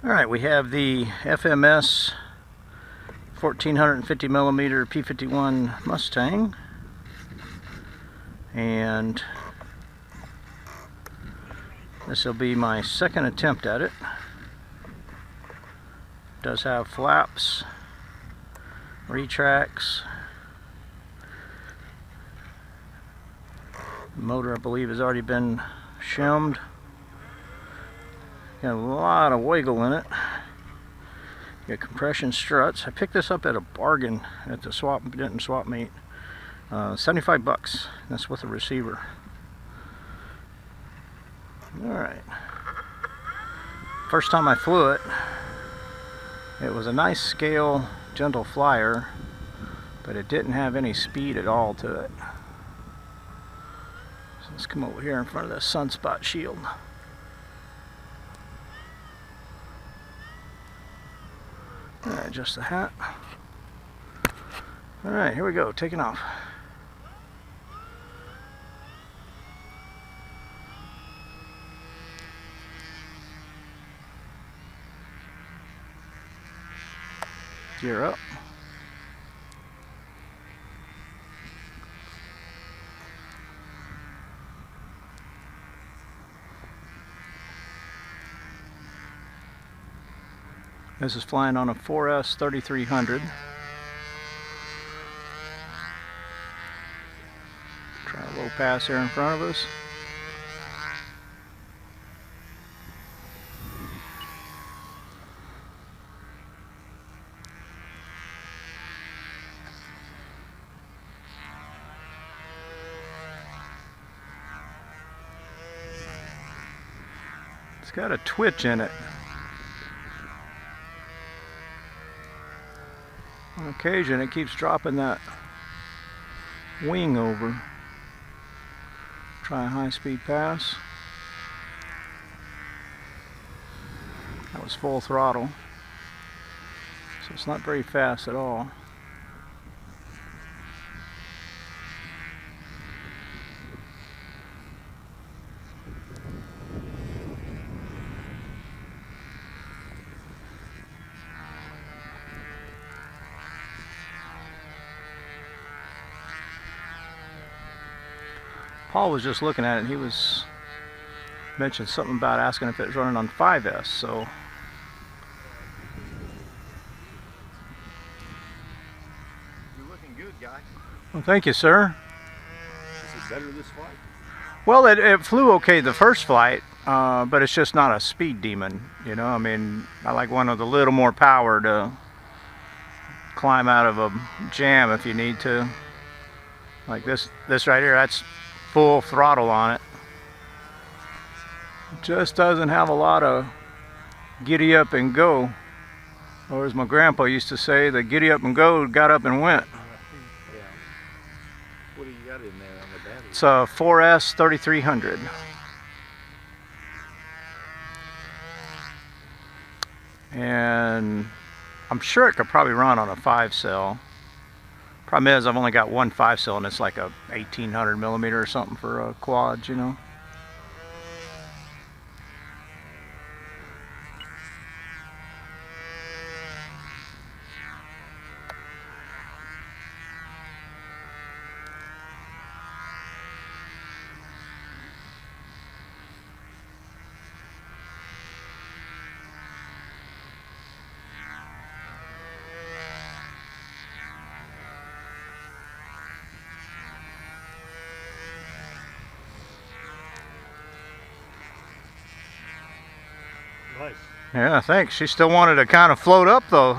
Alright, we have the FMS 1450mm P-51 Mustang, and this will be my second attempt at it. It does have flaps, retracts. The motor, I believe, has already been shimmed. Got a lot of wiggle in it. Got compression struts. I picked this up at a bargain at the Denton Swap meet. 75 bucks. That's with a receiver. Alright. First time I flew it, it was a nice scale, gentle flyer, but it didn't have any speed at all to it. So let's come over here in front of the sunspot shield. Alright, adjust the hat. Alright, here we go, taking off. Gear up. This is flying on a 4S 3300. Try a low pass here in front of us. It's got a twitch in it. On occasion it keeps dropping that wing over. Try a high-speed pass. That was full throttle, so it's not very fast at all. Paul was just looking at it, and he was mentioned something about asking if it was running on 5S, so you're looking good, guy. well, thank you, sir. Is it better this flight? Well, it flew okay the first flight, but it's just not a speed demon, you know. I mean, I like one with a little more power to climb out of a jam if you need to. Like this right here, that's full throttle on it. It just doesn't have a lot of giddy up and go, or as my grandpa used to say, the giddy up and go got up and went. Yeah. What do you got in there on the battery? It's a 4S 3300. And I'm sure it could probably run on a 5-cell. Problem is, I've only got one 5-cell, and it's like a 1800mm or something for a quad, you know. Nice. Yeah, thanks. She still wanted to kind of float up though.